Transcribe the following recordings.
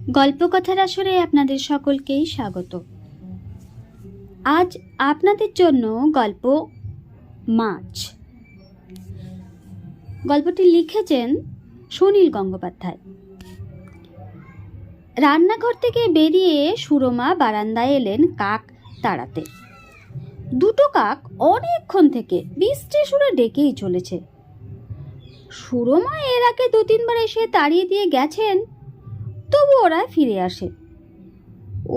গল্পকথার আসরে আপনাদের সকলকেই স্বাগত। আজ আপনাদের জন্য গল্প মাছ। গল্পটি লিখেছেন সুনীল গঙ্গোপাধ্যায়। রান্নাঘর থেকে বেরিয়ে সুরমা বারান্দায় এলেন কাক তাড়াতে। দুটো কাক অনেকক্ষণ থেকে বিশ্রী সুরে ডেকেই চলেছে। সুরমা এর আগে 2-3 বার এসে তাড়িয়ে দিয়ে গেছেন, তবু ওরা ফিরে আসে।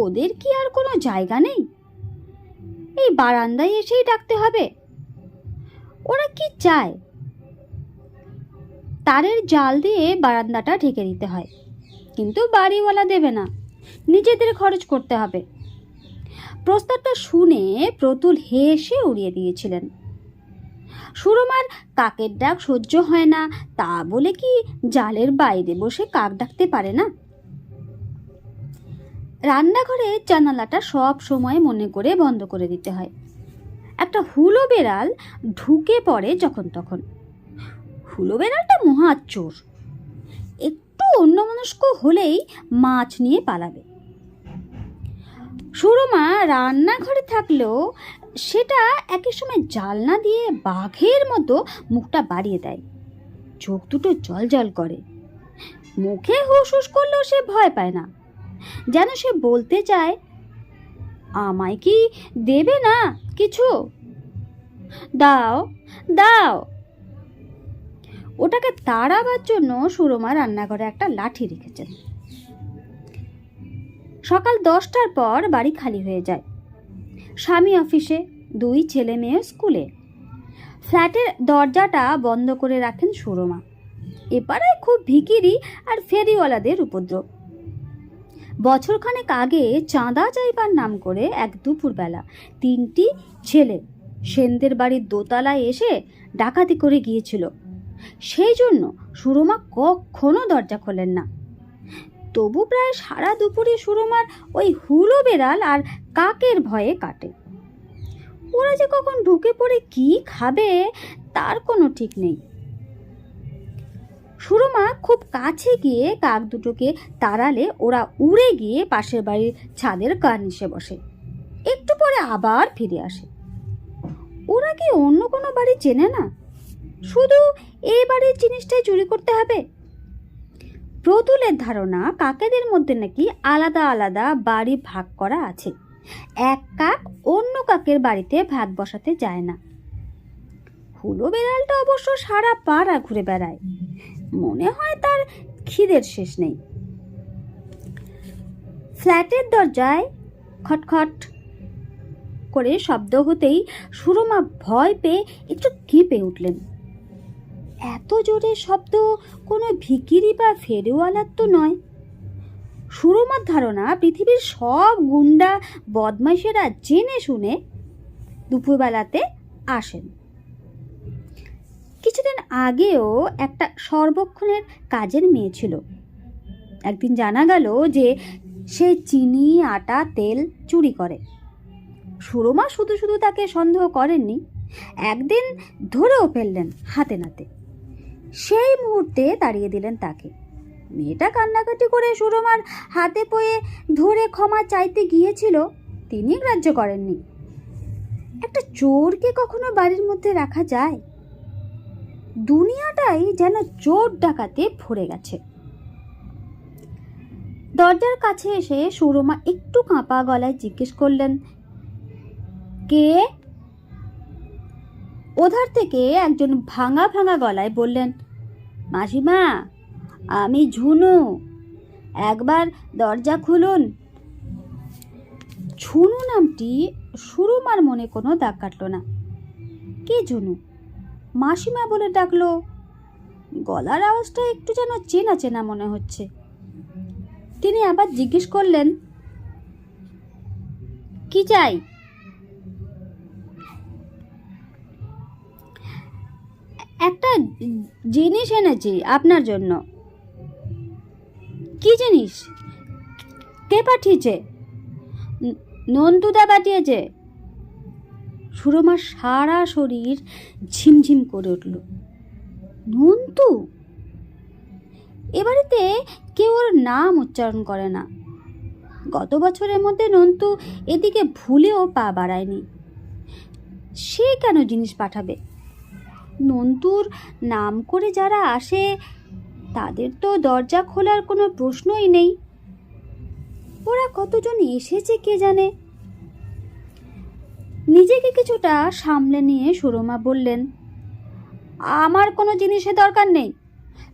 ওদের কি আর কোনো জায়গা নেই? এই বারান্দায় এসেই ডাকতে হবে? ওরা কি চায়? তারের জাল দিয়ে বারান্দাটা ঢেকে দিতে হয়, কিন্তু বাড়িওয়ালা দেবে না, নিজেদের খরচ করতে হবে। প্রস্তাবটা শুনে প্রতুল হেসে উড়িয়ে দিয়েছিলেন। সুরমার কাকের ডাক সহ্য হয় না, তা বলে কি জালের বাইরে বসে কাক ডাকতে পারে না? রান্নাঘরের জানালাটা সব সময় মনে করে বন্ধ করে দিতে হয়। একটা হুলো বেড়াল ঢুকে পড়ে যখন তখন। হুলো বেড়ালটা মহা চোর, একটু অন্যমনস্ক হলেই মাছ নিয়ে পালাবে। সুরমা রান্নাঘরে থাকলেও সেটা একই সময় জানলা দিয়ে বাঘের মতো মুখটা বাড়িয়ে দেয়। চোখ দুটো জল জল করে। মুখে হুস হুস করলেও সে ভয় পায় না, যেন সে বলতে চায়, আমায় কি দেবে না কিছু? দাও দাও। ওটাকে তাড়াবার জন্য সুরমা রান্নাঘরে একটা লাঠি রেখেছেন। সকাল 10টার পর বাড়ি খালি হয়ে যায়। স্বামী অফিসে, 2 ছেলে মেয়ে স্কুলে। ফ্ল্যাটের দরজাটা বন্ধ করে রাখেন সুরমা। এপারে খুব ভিখিরি আর ফেরিওয়ালাদের উপদ্রব। বছরখানেক আগে চাঁদা চাইবার নাম করে এক দুপুরবেলা 3টি ছেলে সেনদের বাড়ির দোতলায় এসে ডাকাতি করে গিয়েছিল। সেই জন্য সুরমা কখনো দরজা খোলেন না। তবু প্রায় সারা দুপুরে সুরমার ওই হুলো বেড়াল আর কাকের ভয়ে কাটে। ওরা যে কখন ঢুকে পড়ে কি খাবে তার কোনো ঠিক নেই। সুরমা খুব কাছে গিয়ে কাক দুটোকে তাড়ালে ওরা উড়ে গিয়ে পাশের বাড়ির ছাদের কার্নিশে বসে। একটু পরে আবার ফিরে আসে। ওরা কি অন্য কোনো বাড়ি চেনে না? শুধু এই বাড়ির জিনিসটাই চুরি করতে হবে। প্রতুলের ধারণা কাকেদের মধ্যে নাকি আলাদা আলাদা বাড়ি ভাগ করা আছে। এক কাক অন্য কাকের বাড়িতে ভাগ বসাতে যায় না। হুলো বেড়ালটা অবশ্য সারা পাড়া ঘুরে বেড়ায়। মনে হয় তার খিদের শেষ নেই। ফ্ল্যাটের দরজায় খটখট করে শব্দ হতেই সুরমা ভয় পেয়ে একটু কেঁপে উঠলেন। এত জোরে শব্দ কোনো ভিখিরি বা ফেরিওয়ালার তো নয়। সুরমার ধারণা পৃথিবীর সব গুন্ডা বদমাইশেরা জেনে শুনে দুপুরবেলাতে আসেন। কিছুদিন আগেও একটা সর্বক্ষণের কাজের মেয়ে ছিল। একদিন জানা গেল যে সে চিনি, আটা, তেল চুরি করে। সুরমা শুধু শুধু তাকে সন্দেহ করেননি, একদিন ধরেও ফেললেন হাতে নাতে। সেই মুহূর্তে তাড়িয়ে দিলেন তাকে। মেয়েটা কান্নাকাটি করে সুরমার হাতে পয়ে ধরে ক্ষমা চাইতে গিয়েছিল, তিনি গ্রাহ্য করেননি। একটা চোরকে কখনো বাড়ির মধ্যে রাখা যায়? দুনিয়াটাই যেন চোর ডাকাতে ভরে গেছে। দরজার কাছে এসে সুরমা একটু কাঁপা গলায় জিজ্ঞেস করলেন, কে? ওধার থেকে একজন ভাঙা ভাঙা গলায় বললেন, মাসিমা, আমি ঝুনু, একবার দরজা খুলুন। ঝুনু নামটি সুরমার মনে কোনো দাগ কাটল না। কে ঝুনু? মাসিমা বলে ডাকলো। গলার আওয়াজটা একটু যেন চেনা চেনা মনে হচ্ছে। তিনি আবার জিজ্ঞেস করলেন, কি চাই? একটা জিনিস এনেছি আপনার জন্য। কি জিনিস? কে পাঠিয়েছে? নন্টুদা পাঠিয়েছে। সুরমার সারা শরীর ঝিমঝিম করে উঠল। নন্তু? এ বাড়িতে কেউ ওর নাম উচ্চারণ করে না। গত বছরের মধ্যে নন্তু এদিকে ভুলেও পা বাড়ায়নি। সে কেন জিনিস পাঠাবে? নন্তুর নাম করে যারা আসে তাদের তো দরজা খোলার কোনো প্রশ্নই নেই। ওরা কতজন এসেছে কে জানে। নিজেকে কিছুটা সামলে নিয়ে সুরমা বললেন, আমার কোনো জিনিসের দরকার নেই,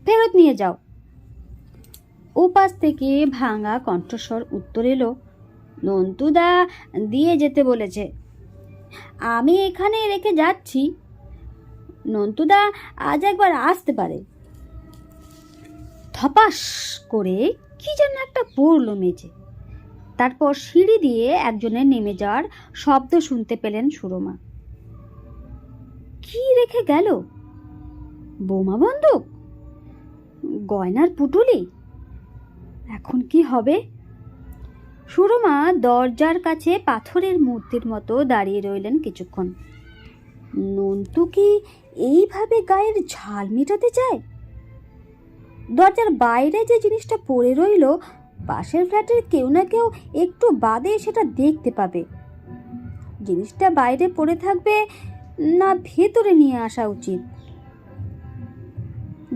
ফেরত নিয়ে যাও। ওপাশ থেকে ভাঙা কণ্ঠস্বর উত্তর এলো, নন্তুদা দিয়ে যেতে বলেছে, আমি এখানে রেখে যাচ্ছি। নন্তুদা আজ একবার আসতে পারে। ধপাস করে কি যেন একটা পড়লো মেঝে। তারপর সিঁড়ি দিয়ে একজনের নেমে যাওয়ার শব্দ শুনতে পেলেন সুরমা। কি রেখে গেল? বোমা বন্দুক? গয়নার পুটুলি? এখন কি হবে? সুরমা দরজার কাছে পাথরের মূর্তির মতো দাঁড়িয়ে রইলেন কিছুক্ষণ। নন্তু কি এইভাবে গায়ের ঝাল মেটাতে চায়? দরজার বাইরে যে জিনিসটা পড়ে রইল, পাশের ফ্ল্যাটের কেউ না কেউ একটু বাদে সেটা দেখতে পাবে। জিনিসটা বাইরে পড়ে থাকবে না ভেতরে নিয়ে আসা উচিত?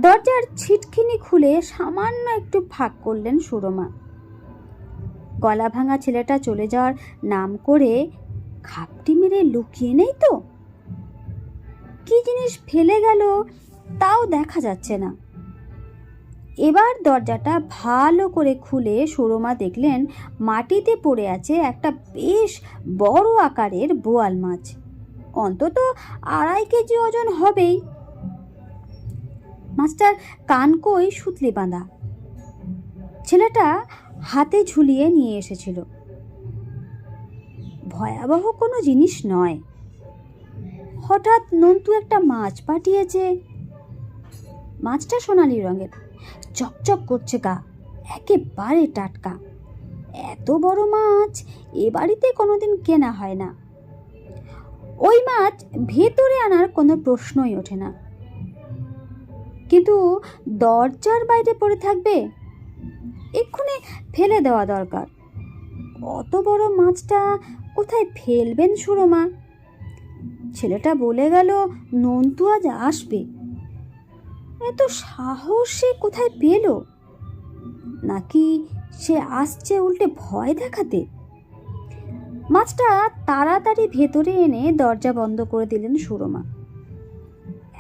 দরজার ছিটকিনি খুলে সামান্য একটু ফাঁক করলেন সুরমা। গলা ভাঙা ছেলেটা চলে যাওয়ার নাম করে খাপটি মেরে লুকিয়ে নেই তো? কি জিনিস ফেলে গেল তাও দেখা যাচ্ছে না। এবার দরজাটা ভালো করে খুলে সুরমা দেখলেন মাটিতে পড়ে আছে একটা বেশ বড় আকারের বোয়াল মাছ। অন্তত 2.5 কেজি ওজন হবেই। মাছটার কানকোই সুতলি বাঁধা। ছেলেটা হাতে ঝুলিয়ে নিয়ে এসেছিল। ভয়াবহ কোনো জিনিস নয়। হঠাৎ নন্তু একটা মাছ পাঠিয়েছে। মাছটা সোনালি রঙের, চকচক করছে গা, একেবারে টাটকা। এত বড় মাছ এ বাড়িতে কোনোদিন কেনা হয় না। ওই মাছ ভেতরে আনার কোনো প্রশ্নই ওঠে না। কিন্তু দরজার বাইরে পড়ে থাকবে? এক্ষুনি ফেলে দেওয়া দরকার। অত বড় মাছটা কোথায় ফেলবেন সুরমা? ছেলেটা বলে গেল নন্তু আজ আসবে। এত সাহস সে কোথায় পেল? নাকি সে আসছে উল্টে ভয় দেখাতে? মাছটা তাড়াতাড়ি ভেতরে এনে দরজা বন্ধ করে দিলেন সুরমা।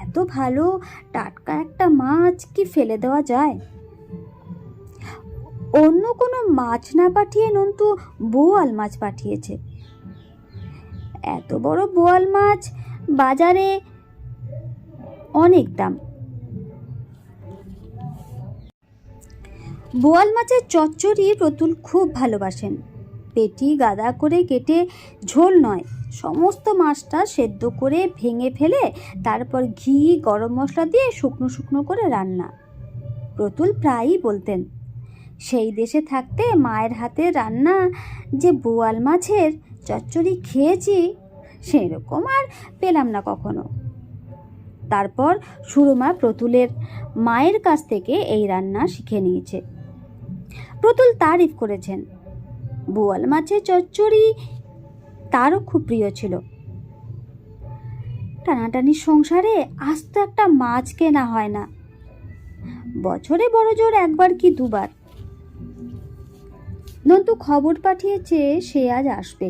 এত ভালো টাটকা একটা মাছ কি ফেলে দেওয়া যায়? অন্য কোনো মাছ না পাঠিয়ে নন্তু বোয়াল মাছ পাঠিয়েছে। এত বড় বোয়াল মাছ বাজারে অনেক দাম। বোয়াল মাছের চচ্চড়ি প্রতুল খুব ভালোবাসেন। পেটি গাদা করে কেটে ঝোল নয়, সমস্ত মাছটা সেদ্ধ করে ভেঙে ফেলে তারপর ঘি গরম মশলা দিয়ে শুকনো শুকনো করে রান্না। প্রতুল প্রায়ই বলতেন, সেই দেশে থাকতে মায়ের হাতে রান্না যে বোয়াল মাছের চচ্চড়ি খেয়েছি সেরকম আর পেলাম না কখনো। তারপর সুরমা প্রতুলের মায়ের কাছ থেকে এই রান্না শিখে নিয়েছে। প্রতুল তারিফ করেছেন। বোয়াল মাছের চচ্চড়ি তারও খুব প্রিয় ছিল। টানাটানির সংসারে আস্ত একটা মাছ কেনা হয় না, বছরে বড় জোর একবার কি দুবার। নন্তু খবর পাঠিয়েছে সে আজ আসবে।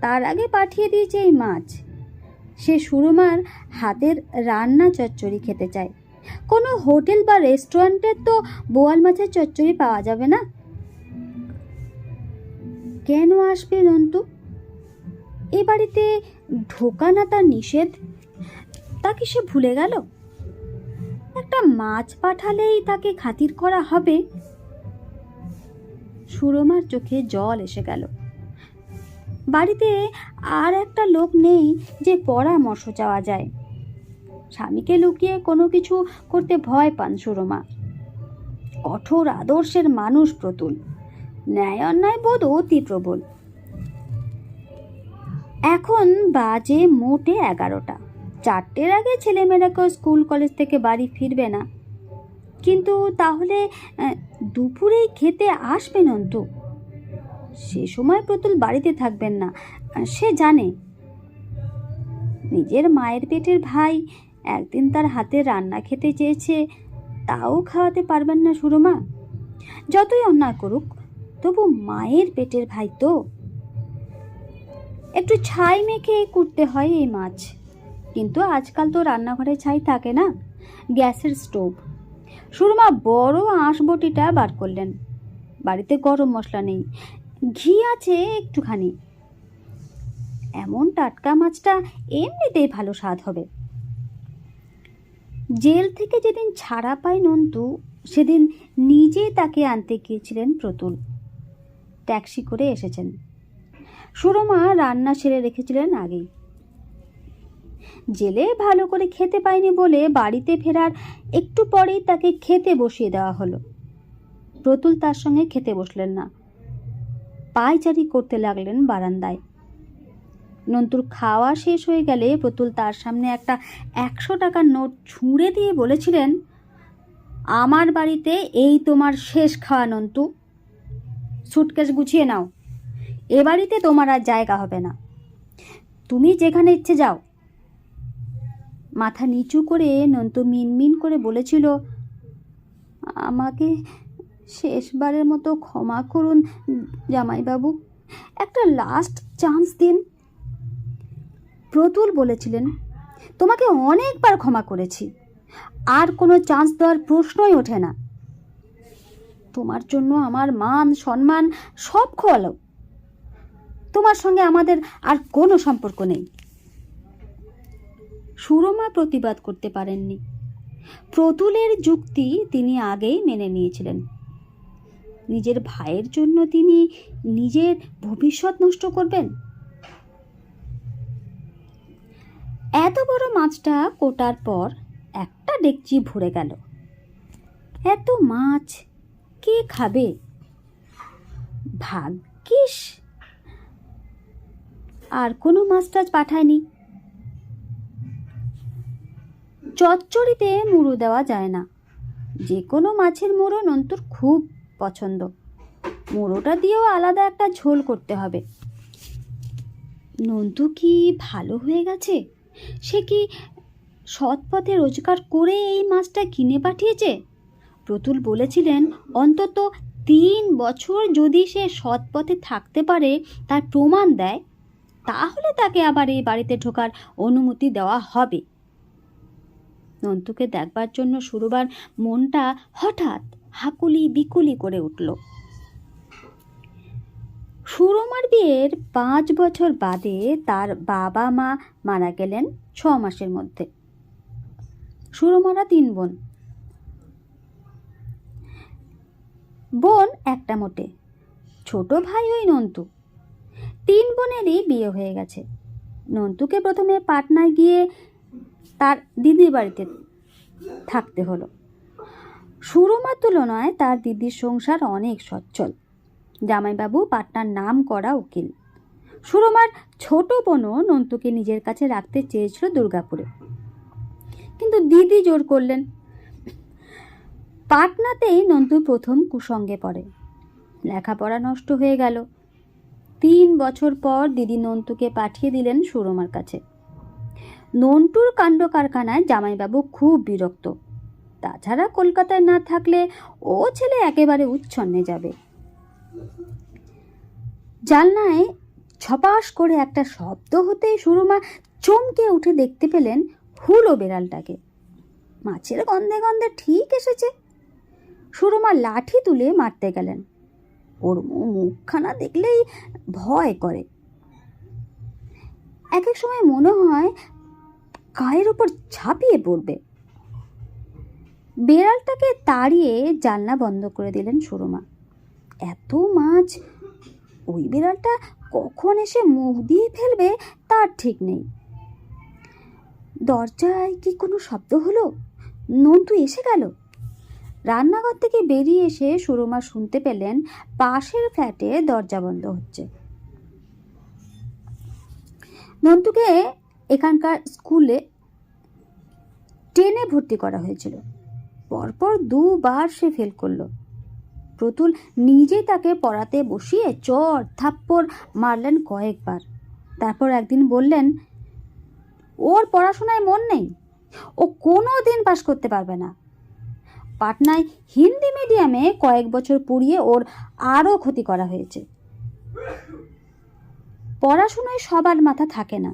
তার আগে পাঠিয়ে দিয়েছে এই মাছ। সে সুরমার হাতের রান্না চচ্চড়ি খেতে চায়। কোনো হোটেল বা রেস্টুরেন্টের তো বোয়াল মাছের চচ্চড়ি পাওয়া যাবে না। কেন আসবে নন্তু? এ বাড়িতে ঢোকা না তার নিষেধ, তা কি সে ভুলে গেল? একটা মাছ পাঠালেই তাকে খাতির করা হবে। সুরমার চোখে জল এসে গেল। বাড়িতে আর একটা লোক নেই যে পরামর্শ চাওয়া যায়। স্বামীকে লুকিয়ে কোনো কিছু করতে ভয় পান সুরমা। কঠোর আদর্শের মানুষ প্রতুল, ন্যায় অন্যায় বোধ অতি প্রবল। এখন বাজে মোটে 11টা। 4টের আগে ছেলেমেয়েরা কেউ স্কুল কলেজ থেকে বাড়ি ফিরবে না। কিন্তু তাহলে দুপুরেই খেতে আসবে নন্তু। সে সময় প্রতুল বাড়িতে থাকবেন না, সে জানে। নিজের মায়ের পেটের ভাই একদিন তার হাতে রান্না খেতে চেয়েছে, তাও খাওয়াতে পারবেন না সুরমা। যতই অন্যায় করুক, তবু মায়ের পেটের ভাই তো। একটু ছাই মেখে কুটতে হয় এই মাছ, কিন্তু আজকাল তো রান্নাঘরে ছাই থাকে না, গ্যাসের স্টোভ। সুরমা বড় আঁশবটিটা বার করলেন। বাড়িতে গরম মশলা নেই, ঘি আছে একটুখানি। এমন টাটকা মাছটা এমনিতেই ভালো স্বাদ হবে। জেল থেকে যেদিন ছাড়া পায় নন্তু, সেদিন নিজে তাকে আনতে গিয়েছিলেন প্রতুল। ট্যাক্সি করে এসেছেন। সুরমা রান্না সেরে রেখেছিলেন আগেই। জেলে ভালো করে খেতে পায়নি বলে বাড়িতে ফেরার একটু পরেই তাকে খেতে বসিয়ে দেওয়া হলো। প্রতুল তার সঙ্গে খেতে বসলেন না, পায়চারি করতে লাগলেন বারান্দায়। নন্তুর খাওয়া শেষ হয়ে গেলে প্রতুল তার সামনে একটা 100 টাকার নোট ছুঁড়ে দিয়ে বলেছিলেন, আমার বাড়িতে এই তোমার শেষ খাওয়া নন্তু, সুটকেস গুছিয়ে নাও, এ বাড়িতে তোমার আর জায়গা হবে না, তুমি যেখানে ইচ্ছে যাও। মাথা নিচু করে নন্তু মিনমিন করে বলেছিল, আমাকে শেষবারের মতো ক্ষমা করুন জামাইবাবু, একটা লাস্ট চান্স দিন। প্রতুল বলেছিলেন, তোমাকে অনেকবার ক্ষমা করেছি, আর কোনো চান্স দেওয়ার প্রশ্নই ওঠে না। তোমার জন্য আমার মান সম্মান সব খোয়ালো, তোমার সঙ্গে আমাদের আর কোনো সম্পর্ক নেই। সুরমা প্রতিবাদ করতে পারেননি। প্রতুলের যুক্তি তিনি আগেই মেনে নিয়েছিলেন। নিজের ভাইয়ের জন্য তিনি নিজের ভবিষ্যৎ নষ্ট করবেন? এত বড় মাছটা কোটার পর একটা ডেকচি ভরে গেল। এত মাছ কে খাবে? ভাগ্যিস আর কোনো মাছ টাছ পাঠায়নি। চচ্চড়িতে মুড়ো দেওয়া যায় না, যে কোনো মাছের মুড়ো নন্তুর খুব পছন্দ। মুড়োটা দিয়েও আলাদা একটা ঝোল করতে হবে। নন্তু কি ভালো হয়ে গেছে? সে কি সৎ পথে রোজগার করে এই মাছটা কিনে পাঠিয়েছে? প্রতুল বলেছিলেন, অন্তত 3 বছর যদি সে সৎ পথে থাকতে পারে, তার প্রমাণ দেয়, তাহলে তাকে আবার এই বাড়িতে ঢোকার অনুমতি দেওয়া হবে। নন্তুকে দেখবার জন্য সুরবার মনটা হঠাৎ হাকুলি বিকুলি করে উঠল। সুরমার বিয়ের 5 বছর বাদে তার বাবা মা মারা গেলেন 6 মাসের মধ্যে। সুরমারা 3 বোন। বোন একটা মোটে, ছোট ভাই ওই নন্তু। 3 বোনেরই বিয়ে হয়ে গেছে। নন্তুকে প্রথমে পাটনায় গিয়ে তার দিদির বাড়িতে থাকতে হলো। সুরমার তুলনায় তার দিদির সংসার অনেক সচ্ছল। জামাইবাবু পাটনার নাম করা উকিল। সুরমার ছোট বোনও নন্তুকে নিজের কাছে রাখতে চেয়েছিল দুর্গাপুরে, কিন্তু দিদি জোর করলেন। পাটনাতেই নন্তু প্রথম কুসঙ্গে পড়ে। লেখাপড়া নষ্ট হয়ে গেল। 3 বছর পর দিদি নন্তুকে পাঠিয়ে দিলেন সুরমার কাছে। নন্টুর কাণ্ড কারখানায় জামাইবাবু খুব বিরক্ত। তাছাড়া কলকাতায় না থাকলে ও ছেলে একেবারে উচ্ছন্নে যাবে। জানলায় ছপাস করে একটা শব্দ হতেই সুরমা চমকে উঠে দেখতে পেলেন হুলো বেড়ালটাকে। মাছের গন্ধে গন্ধে ঠিক এসেছে। সুরমা লাঠি তুলে মারতে গেলেন। ওর মুখখানা দেখলেই ভয় করে। এক এক সময় মনে হয় গায়ের ওপর ঝাঁপিয়ে পড়বে। বেড়ালটাকে তাড়িয়ে জানলা বন্ধ করে দিলেন সুরমা। এত মাছ, ওই বিড়ালটা কখন এসে মুখ দিয়ে ফেলবে তার ঠিক নেই। দরজায় কি কোনো শব্দ হলো? নন্তু এসে গেল। রান্নাঘর থেকে বেরিয়ে এসে সুরমা শুনতে পেলেন পাশের ফ্ল্যাটে দরজা বন্ধ হচ্ছে। নন্তুকে এখানকার স্কুলে 10-এ ভর্তি করা হয়েছিল। পরপর দুবার সে ফেল করলো। প্রতুল নিজেই তাকে পড়াতে বসিয়ে চড় থাপ্পড় মারলেন কয়েকবার। তারপর একদিন বললেন, ওর পড়াশোনায় মন নেই, ও কোনো দিন পাশ করতে পারবে না। পাটনায় হিন্দি মিডিয়ামে কয়েক বছর পড়িয়ে ওর আরও ক্ষতি করা হয়েছে। পড়াশোনায় সবার মাথা থাকে না।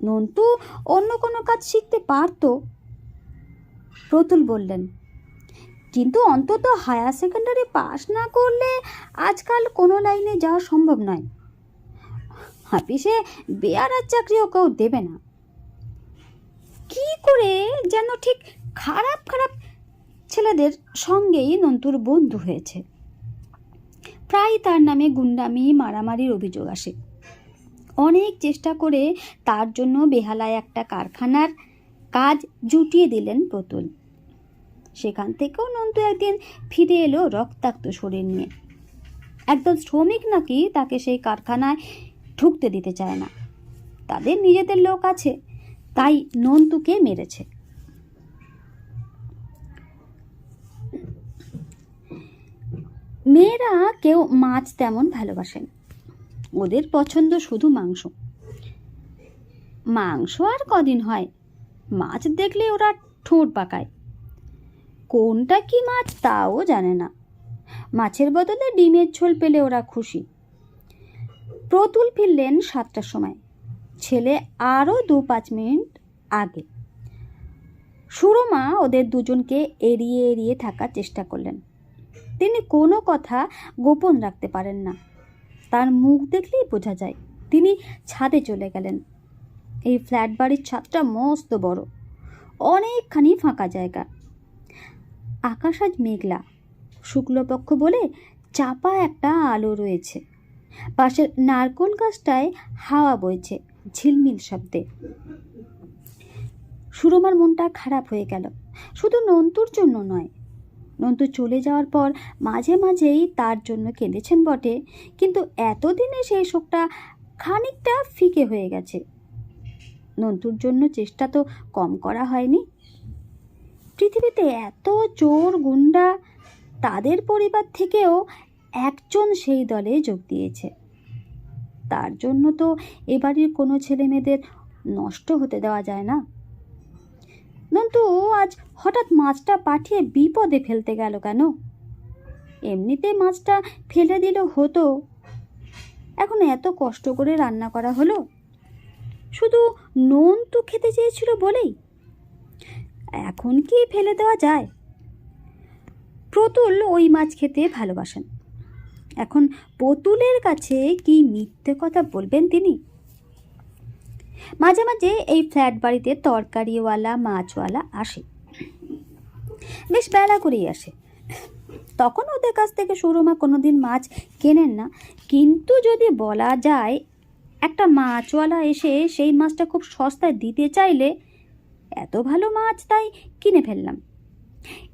নন্তু অন্য কোনো কাজ শিখতে পারত। প্রতুল বললেন, কিন্তু অন্তত হায়ার সেকেন্ডারি পাস না করলে আজকাল কোনো লাইনে যাওয়া সম্ভব নয়। অফিসে বেয়ারার চাকরিও কেউ দেবে না। কি করে যেন ঠিক খারাপ খারাপ ছেলেদের সঙ্গেই নন্তুর বন্ধু হয়েছে। প্রায় তার নামে গুন্ডামি মারামারির অভিযোগ আসে। অনেক চেষ্টা করে তার জন্য বেহালায় একটা কারখানার কাজ জুটিয়ে দিলেন প্রতুল। সেখান থেকেও নন্তু একদিন ফিরে এলো রক্তাক্ত শরীর নিয়ে। একদল শ্রমিক নাকি তাকে সেই কারখানায় ঢুকতে দিতে চায় না। তাদের নিজেদের লোক আছে, তাই নন্তুকে মেরেছে। মেয়েরা কেউ মাছ তেমন ভালোবাসেন। ওদের পছন্দ শুধু মাংস। মাংস আর কদিন হয়, মাছ দেখলে ওরা ঠোঁট পাকায়। কোনটা কি মাছ তাও জানে না। মাছের বদলে ডিমের ঝোল পেলে ওরা খুশি। প্রতুল ফিরলেন 7টার সময়, ছেলে আরও 2-5 মিনিট আগে। সুরমা ওদের দুজনকে এড়িয়ে এড়িয়ে থাকার চেষ্টা করলেন। তিনি কোনো কথা গোপন রাখতে পারেন না। তার মুখ দেখলেই বোঝা যায়। তিনি ছাদে চলে গেলেন। এই ফ্ল্যাট বাড়ির ছাদটা মস্ত বড়, অনেকখানি ফাঁকা জায়গা। আকাশ আজ মেঘলা, শুক্লপক্ষ বলে চাপা একটা আলো রয়েছে। পাশের নারকোল গাছটায় হাওয়া বইছে ঝিলমিল শব্দে। সুরমার মনটা খারাপ হয়ে গেল, শুধু নন্তুর জন্য নয়। নন্তু চলে যাওয়ার পর মাঝে মাঝেই তার জন্য কেঁদেছেন বটে, কিন্তু এতদিনে সেই শোকটা খানিকটা ফিকে হয়ে গেছে। নন্তুর জন্য চেষ্টা তো কম করা হয়নি। পৃথিবীতে এত চোর গুন্ডা, তাদের পরিবার থেকেও একজন সেই দলে যোগ দিয়েছে। তার জন্য তো এবাড়ির কোনো ছেলে মেয়েদের নষ্ট হতে দেওয়া যায় না। নন্তু আজ হঠাৎ মাছটা পাঠিয়ে বিপদে ফেলতে গেল কেন? এমনিতে মাছটা ফেলে দিল হতো, এখন এত কষ্ট করে রান্না করা হলো শুধু নন্তু খেতে চেয়েছিল বলেই। এখন কি ফেলে দেওয়া যায়? প্রতুল ওই মাছ খেতে ভালোবাসেন। এখন প্রতুলের কাছে কি মিথ্যে কথা বলবেন তিনি? মাঝে মাঝে এই ফ্ল্যাট বাড়িতে তরকারিওয়ালা মাছওয়ালা আসে, বেশ বেলা করেই আসে। তখন ওদের কাছ থেকে সুরমা কোনোদিন মাছ কেনেন না, কিন্তু যদি বলা যায় একটা মাছওয়ালা এসে সেই মাছটা খুব সস্তায় দিতে চাইলে এত ভালো মাছ তাই কিনে ফেললাম,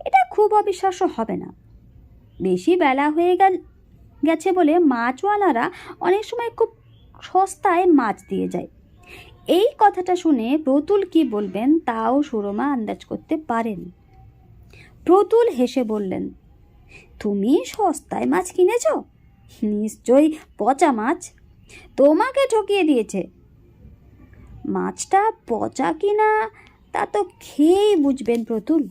এটা খুব অবিশ্বাস্য হবে না। বেশি বেলা হয়ে গেছে বলে মাছওয়ালারা অনেক সময় খুব সস্তায় মাছ দিয়ে যায়। এই কথাটা শুনে প্রতুল কি বলবেন তাও সুরমা আন্দাজ করতে পারেন। প্রতুল হেসে বললেন, তুমি সস্তায় মাছ কিনেছ? নিশ্চয়ই পচা মাছ, তোমাকে ঠকিয়ে দিয়েছে। মাছটা পচা কিনা তা তো খেয়েই বুঝবেন প্রতুল।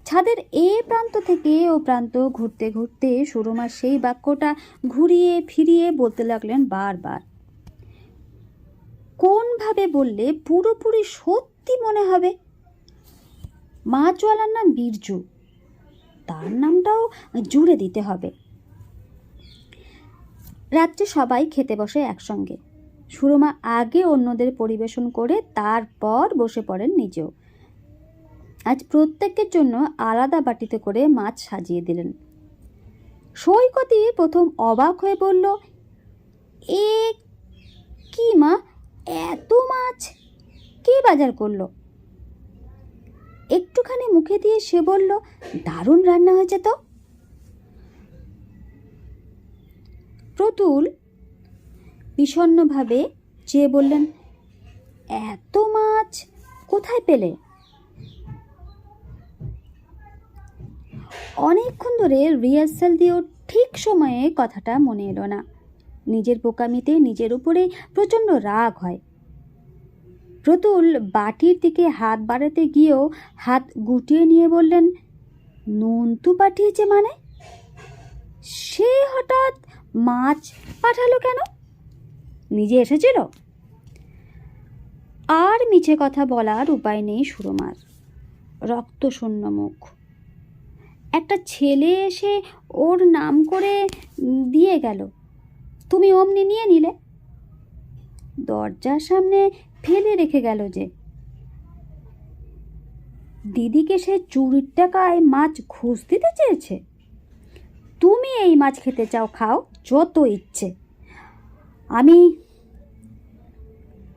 ছাদের এ প্রান্ত থেকে ও প্রান্ত ঘুরতে ঘুরতে সুরমা সেই বাক্যটা ঘুরিয়ে ফিরিয়ে বলতে লাগলেন বারবার। কোনভাবে বললে পুরোপুরি সত্যি মনে হবে? মাছওয়ালার নাম বীরজু, তার নামটাও জুড়ে দিতে হবে। রাত্রে সবাই খেতে বসে একসঙ্গে। সুরমা আগে অন্যদের পরিবেশন করে তারপর বসে পড়েন নিজেও। আজ প্রত্যেকের জন্য আলাদা বাটিতে করে মাছ সাজিয়ে দিলেন। সৈকতই প্রথম অবাক হয়ে বলল, এ কি মা, এত মাছ কে বাজার করলো? একটুখানি মুখে দিয়ে সে বলল, দারুণ রান্না হয়েছে তো। প্রতুল বিষণ্ণভাবে চেয়ে বললেন, এত মাছ কোথায় পেলে? অনেকক্ষণ ধরে রিহার্সাল দিয়েও ঠিক সময়ে কথাটা মনে এলো না। নিজের বোকামিতে নিজের উপরে প্রচণ্ড রাগ হয়। প্রতুল বাটির দিকে হাত বাড়াতে গিয়েও হাত গুটিয়ে নিয়ে বললেন, নন্তু পাঠিয়েছে মানে? সে হঠাৎ মাছ পাঠালো কেন? নিজে এসেছিল? আর মিছে কথা বলার উপায় নেই সুরমার। রক্তশূন্য মুখ। একটা ছেলে এসে ওর নাম করে দিয়ে গেল, তুমি অমনি নিয়ে নিলে। দরজার সামনে ফেলে রেখে গেল যে। দিদিকে সে চুরির টাকায় মাছ ঘুষ দিতে চেয়েছে। তুমি এই মাছ খেতে চাও, খাও যত ইচ্ছে। আমি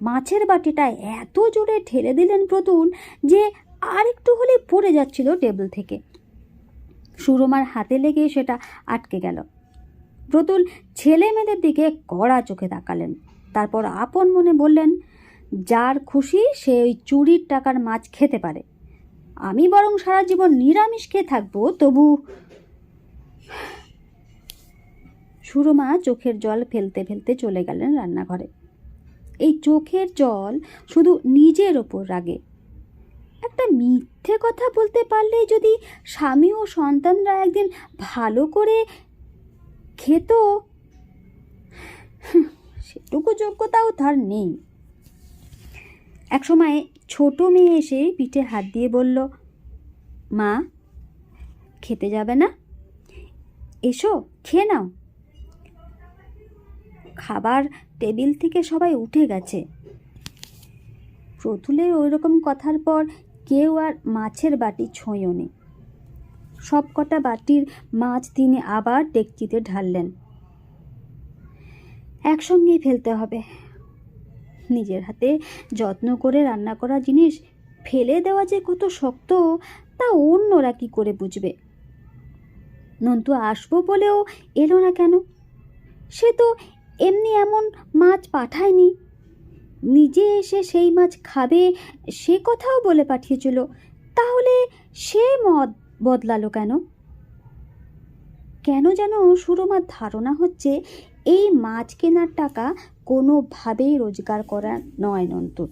মাছের বাটিটা এত জোরে ঠেলে দিলেন প্রতুল যে আর একটু হলে পড়ে যাচ্ছিল টেবিল থেকে। সুরমার হাতে লেগে সেটা আটকে গেল। প্রতুল ছেলে মেয়েদের দিকে কড়া চোখে তাকালেন, তারপর আপন মনে বললেন, যার খুশি সে ওই চুরির টাকার মাছ খেতে পারে, আমি বরং সারা জীবন নিরামিষ খেয়ে থাকবো তবু। সুরমা চোখের জল ফেলতে ফেলতে চলে গেলেন রান্নাঘরে। এই চোখের জল শুধু নিজের ওপর রাগে। একটা মিথ্যে কথা বলতে পারলেই যদি স্বামী ও সন্তানরা একদিন ভালো করে খেত, সেটুকু যোগ্যতাও তার নেই। একসময় ছোট মেয়ে এসে পিঠে হাত দিয়ে বলল, মা খেতে যাবে না? এসো খেয়ে নাও। খাবার টেবিল থেকে সবাই উঠে গেছে। প্রতুলের ওই রকম কথার পর কেউ আর মাছের বাটি ছোঁয়নি। সব কটা বাটির মাছ তিনি আবার ডেকচিতে ঢাললেন। একসঙ্গেই ফেলতে হবে। নিজের হাতে যত্ন করে রান্না করা জিনিস ফেলে দেওয়া যে কত শক্ত তা অন্যরা কি করে বুঝবে? নন্তু আসবো বলেও এলো না কেন? সে তো এমনি এমন মাছ পাঠায়নি। নিজে এসে সেই মাছ খাবে সে কথাও বলে পাঠিয়েছিল। তাহলে সে মত বদলালো কেন? কেন যেন সুরমার ধারণা হচ্ছে এই মাছ কেনার টাকা কোনোভাবেই রোজগার করা নয় নন্তুর।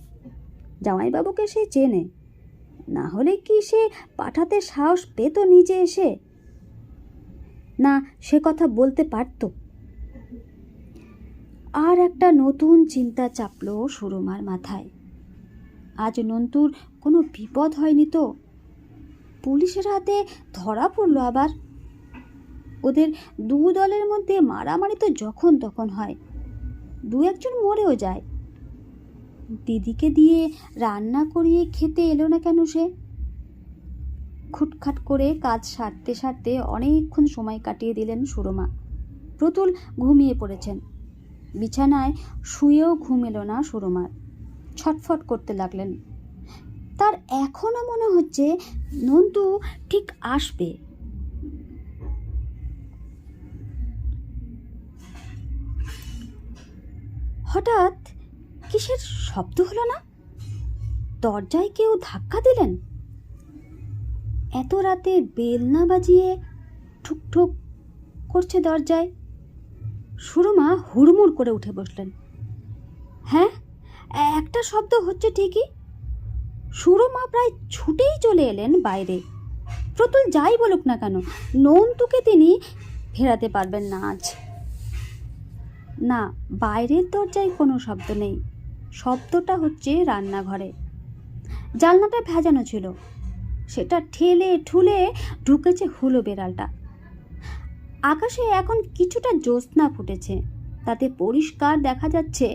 জামাইবাবুকে সে চেনে, না হলে কি সে পাঠাতে সাহস পেত নিজে এসে? না, সে কথা বলতে পারত। আর একটা নতুন চিন্তা চাপল সুরমার মাথায়। আজ নন্তুর কোনো বিপদ হয়নি তো? পুলিশের হাতে ধরা পড়ল আবার? ওদের দু দলের মধ্যে মারামারি তো যখন তখন হয়, দু একজন মরেও যায়। দিদিকে দিয়ে রান্না করিয়ে খেতে এলো না কেন সে? খুটখাট করে কাজ সারতে সারতে অনেকক্ষণ সময় কাটিয়ে দিলেন সুরমা। প্রতুল ঘুমিয়ে পড়েছেন। বিছানায় শুয়েও ঘুম এলো না সুরমার। ছটফট করতে লাগলেন। তার এখনো মনে হচ্ছে নন্তু ঠিক আসবে। হঠাৎ কিসের শব্দ হলো না? দরজায় কেউ ধাক্কা দিলেন? এত রাতে বেল না বাজিয়ে ঠুকঠুক করছে দরজায়। সুরমা হুড়মুড় করে উঠে বসলেন। হ্যাঁ, একটা শব্দ হচ্ছে ঠিকই। সুরমা প্রায় ছুটেই চলে এলেন বাইরে। প্রতুল যাই বলুক না কেন, নন্তুকে তিনি ফেরাতে পারবেন না আজ। না, বাইরের দরজায় কোনো শব্দ নেই। শব্দটা হচ্ছে রান্নাঘরে। জানলাটা ভেজানো ছিল, সেটা ঠেলে ঠুলে ঢুকেছে হুলো বেড়ালটা। আকাশে এখন কিছুটা জ্যোৎস্না ফুটেছে, তাতে পরিষ্কার দেখা যাচ্ছে।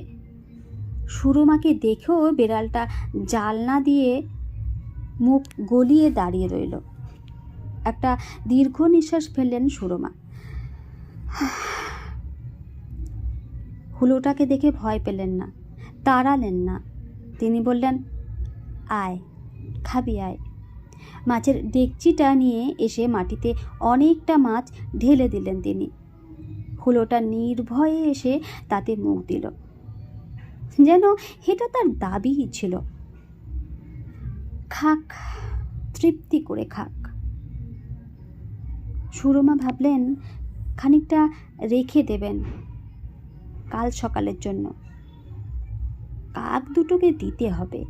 সুরমাকে দেখেও বেড়ালটা জানলা দিয়ে মুখ গলিয়ে দাঁড়িয়ে রইল। একটা দীর্ঘ নিঃশ্বাস ফেললেন সুরমা। হুলোটাকে দেখে ভয় পেলেন না, তাড়ালেন না। তিনি বললেন, আয়, খাবি আয়। মাছের ডেকচিটা নিয়ে এসে মাটিতে অনেকটা মাছ ঢেলে দিলেন তিনি। হুলোটা নির্ভয়ে এসে তাতে মুখ দিল, যেন এটা তার দাবিই ছিল। খাক, তৃপ্তি করে খাক। সুরমা ভাবলেন খানিকটা রেখে দেবেন কাল সকালের জন্য। কাক দুটোকে দিতে হবে।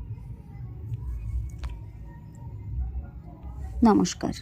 নমস্কার।